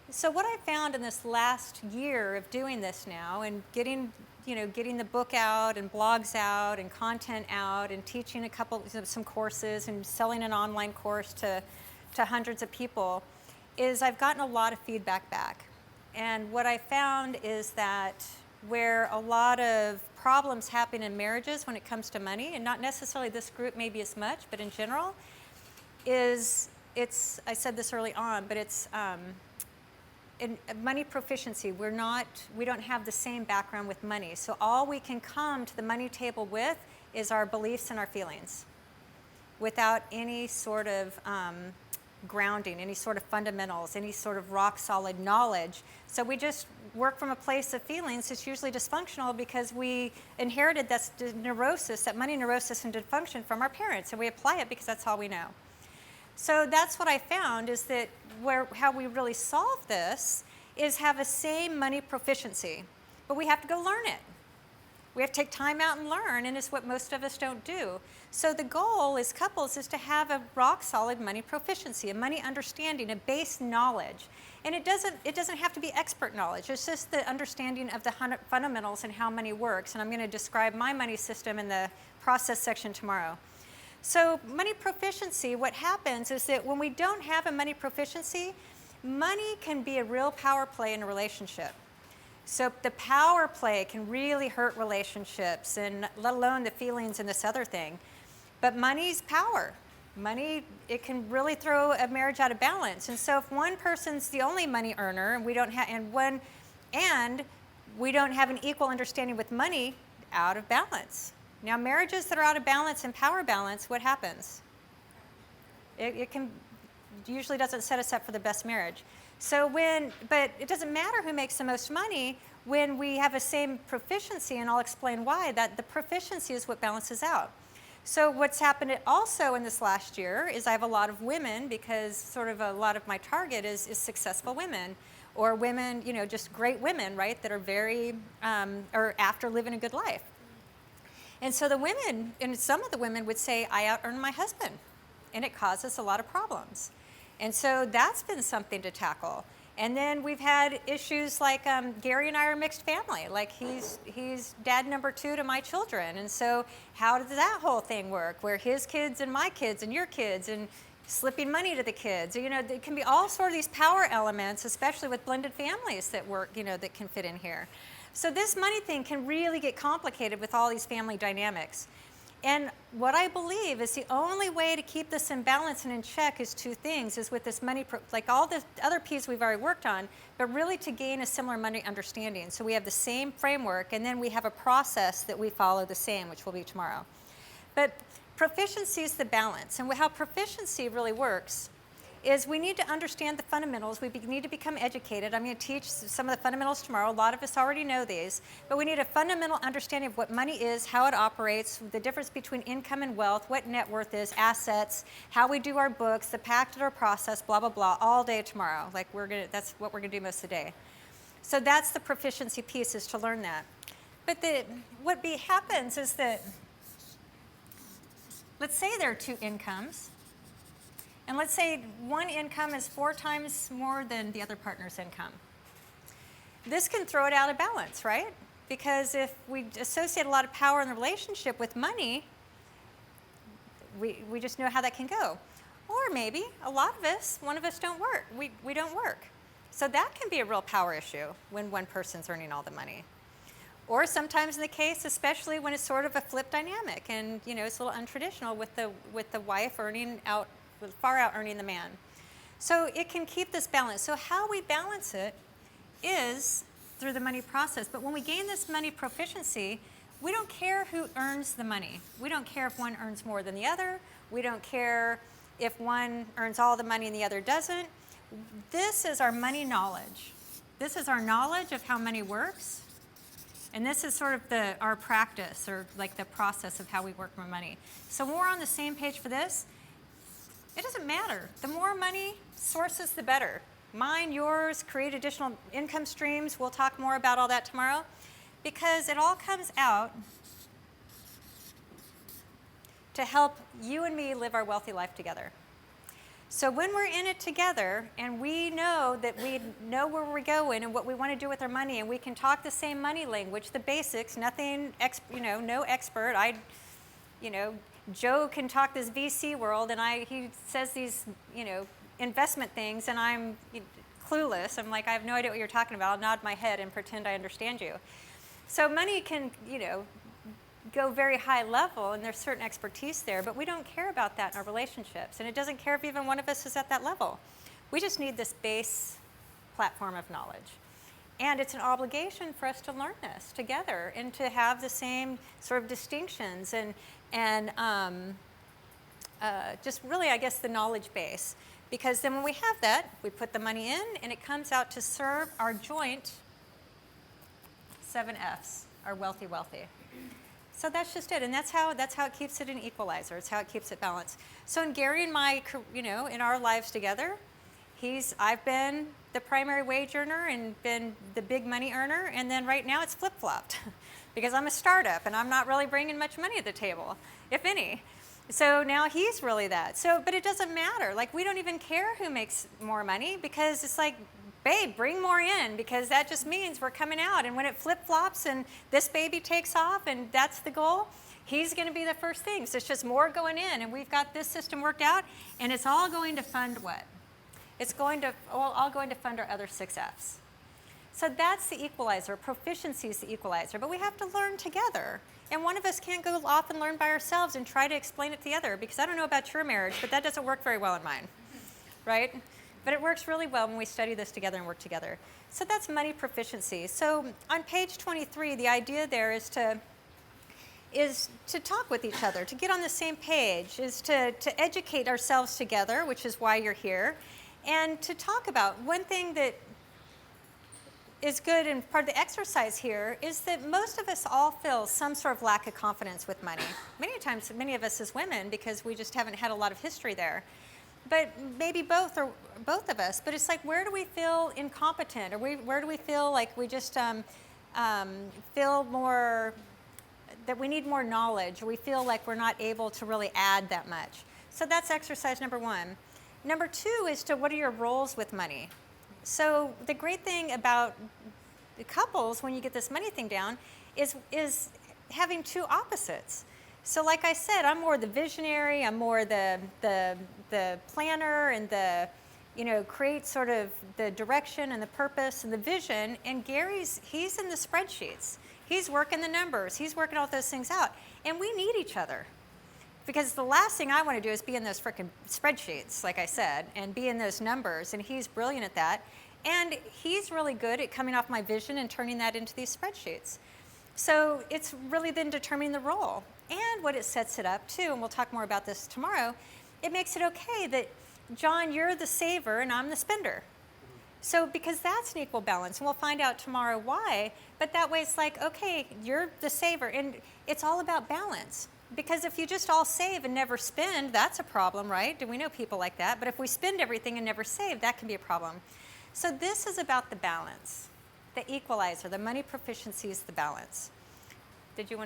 So what I found in this last year of doing this now and getting the book out and blogs out and content out and teaching some courses and selling an online course to hundreds of people is I've gotten a lot of feedback back. And what I found is that where a lot of problems happen in marriages when it comes to money, and not necessarily this group maybe as much, but in general, I said this early on, but it's in money proficiency. We don't have the same background with money. So all we can come to the money table with is our beliefs and our feelings without any sort of grounding, any sort of fundamentals, any sort of rock solid knowledge. So we just work from a place of feelings. It's usually dysfunctional because we inherited that neurosis, that money neurosis and dysfunction from our parents, and we apply it because that's all we know. So that's what I found is that how we really solve this is have a same money proficiency, but we have to go learn it. We have to take time out and learn, and it's what most of us don't do. So the goal as couples is to have a rock solid money proficiency, a money understanding, a base knowledge. And it doesn't have to be expert knowledge. It's just the understanding of the fundamentals and how money works. And I'm going to describe my money system in the process section tomorrow. So money proficiency, what happens is that when we don't have a money proficiency, money can be a real power play in a relationship. So the power play can really hurt relationships, and let alone the feelings and this other thing. But money's power. Money, it can really throw a marriage out of balance. And so if one person's the only money earner and we don't have an equal understanding with money, out of balance. Now marriages that are out of balance and power balance, what happens? It usually doesn't set us up for the best marriage. But it doesn't matter who makes the most money when we have a same proficiency, and I'll explain why, that the proficiency is what balances out. So what's happened also in this last year is I have a lot of women, because sort of a lot of my target is successful women, or women, just great women, right, that are very, or after living a good life. And so the women, and some of the women would say, I out-earn my husband, and it causes a lot of problems. And so that's been something to tackle. And then we've had issues like Gary and I are a mixed family. Like he's dad number 2 to my children. And so how does that whole thing work? Where his kids and my kids and your kids and slipping money to the kids. There can be all sort of these power elements, especially with blended families that work, that can fit in here. So this money thing can really get complicated with all these family dynamics. And what I believe is the only way to keep this in balance and in check is 2 things, is with this money, like all the other pieces we've already worked on, but really to gain a similar money understanding. So we have the same framework, and then we have a process that we follow the same, which will be tomorrow. But proficiency is the balance. And how proficiency really works is we need to understand the fundamentals. We need to become educated. I'm going to teach some of the fundamentals tomorrow. A lot of us already know these, but we need a fundamental understanding of what money is, how it operates, the difference between income and wealth, what net worth is, assets, how we do our books, the pact of our process, blah, blah, blah, all day tomorrow. That's what we're going to do most of the day. So that's the proficiency piece, is to learn that. But what happens is that, let's say there are 2 incomes. And let's say one income is 4 times more than the other partner's income. This can throw it out of balance, right? Because if we associate a lot of power in the relationship with money, we just know how that can go. Or maybe one of us don't work. We don't work. So that can be a real power issue when one person's earning all the money. Or sometimes in the case, especially when it's sort of a flip dynamic and it's a little untraditional with the wife far out earning the man. So it can keep this balance. So how we balance it is through the money process. But when we gain this money proficiency, we don't care who earns the money. We don't care if one earns more than the other. We don't care if one earns all the money and the other doesn't. This is our money knowledge. This is our knowledge of how money works. And this is sort of our practice, or like the process of how we work with money. So when we're on the same page for this, it doesn't matter. The more money sources, the better. Mine, yours, create additional income streams. We'll talk more about all that tomorrow, because it all comes out to help you and me live our wealthy life together. So when we're in it together and we know that we know where we're going and what we want to do with our money, and we can talk the same money language, the basics, nothing, no expert. Joe can talk this VC world, and he says these, investment things, and I'm clueless. I'm like, I have no idea what you're talking about. I'll nod my head and pretend I understand you. So money can, go very high level, and there's certain expertise there, but we don't care about that in our relationships, and it doesn't care if even one of us is at that level. We just need this base platform of knowledge. And it's an obligation for us to learn this together and to have the same sort of distinctions and just really, I guess, the knowledge base. Because then when we have that, we put the money in, and it comes out to serve our joint 7 Fs, our wealthy. So that's just it, and that's how it keeps it an equalizer. It's how it keeps it balanced. So in Gary and my, in our lives together, I've been the primary wage earner and been the big money earner, and then right now it's flip-flopped because I'm a startup and I'm not really bringing much money to the table, if any. So now he's really that. But it doesn't matter. Like, we don't even care who makes more money, because it's like, babe, bring more in, because that just means we're coming out. And when it flip-flops and this baby takes off and that's the goal, he's going to be the first thing. So it's just more going in, and we've got this system worked out, and it's all going to fund what? It's all going to fund our other 6 Fs. So that's the equalizer. Proficiency is the equalizer, but we have to learn together. And one of us can't go off and learn by ourselves and try to explain it to the other, because I don't know about your marriage, but that doesn't work very well in mine, right? But it works really well when we study this together and work together. So that's money proficiency. So on page 23, the idea there is to talk with each other, to get on the same page, is to educate ourselves together, which is why you're here, and to talk about one thing that is good, and part of the exercise here is that most of us all feel some sort of lack of confidence with money. Many times, many of us as women, because we just haven't had a lot of history there. But maybe both of us. But it's like, where do we feel incompetent, or where do we feel like we just feel more that we need more knowledge, or we feel like we're not able to really add that much? So that's exercise number 1. Number 2 is what are your roles with money? So the great thing about the couples, when you get this money thing down, is having 2 opposites. So like I said, I'm more the visionary, I'm more the planner, and create sort of the direction and the purpose and the vision. And he's in the spreadsheets. He's working the numbers. He's working all those things out. And we need each other. Because the last thing I want to do is be in those frickin' spreadsheets, like I said, and be in those numbers. And he's brilliant at that. And he's really good at coming off my vision and turning that into these spreadsheets. So it's really then determining the role. And what it sets it up too, and we'll talk more about this tomorrow, it makes it okay that, John, you're the saver and I'm the spender. So because that's an equal balance, and we'll find out tomorrow why, but that way it's like, okay, you're the saver, and it's all about balance. Because if you just all save and never spend, that's a problem, right? Do we know people like that? But if we spend everything and never save, that can be a problem. So this is about the balance, the equalizer. The money proficiency is the balance. Did you want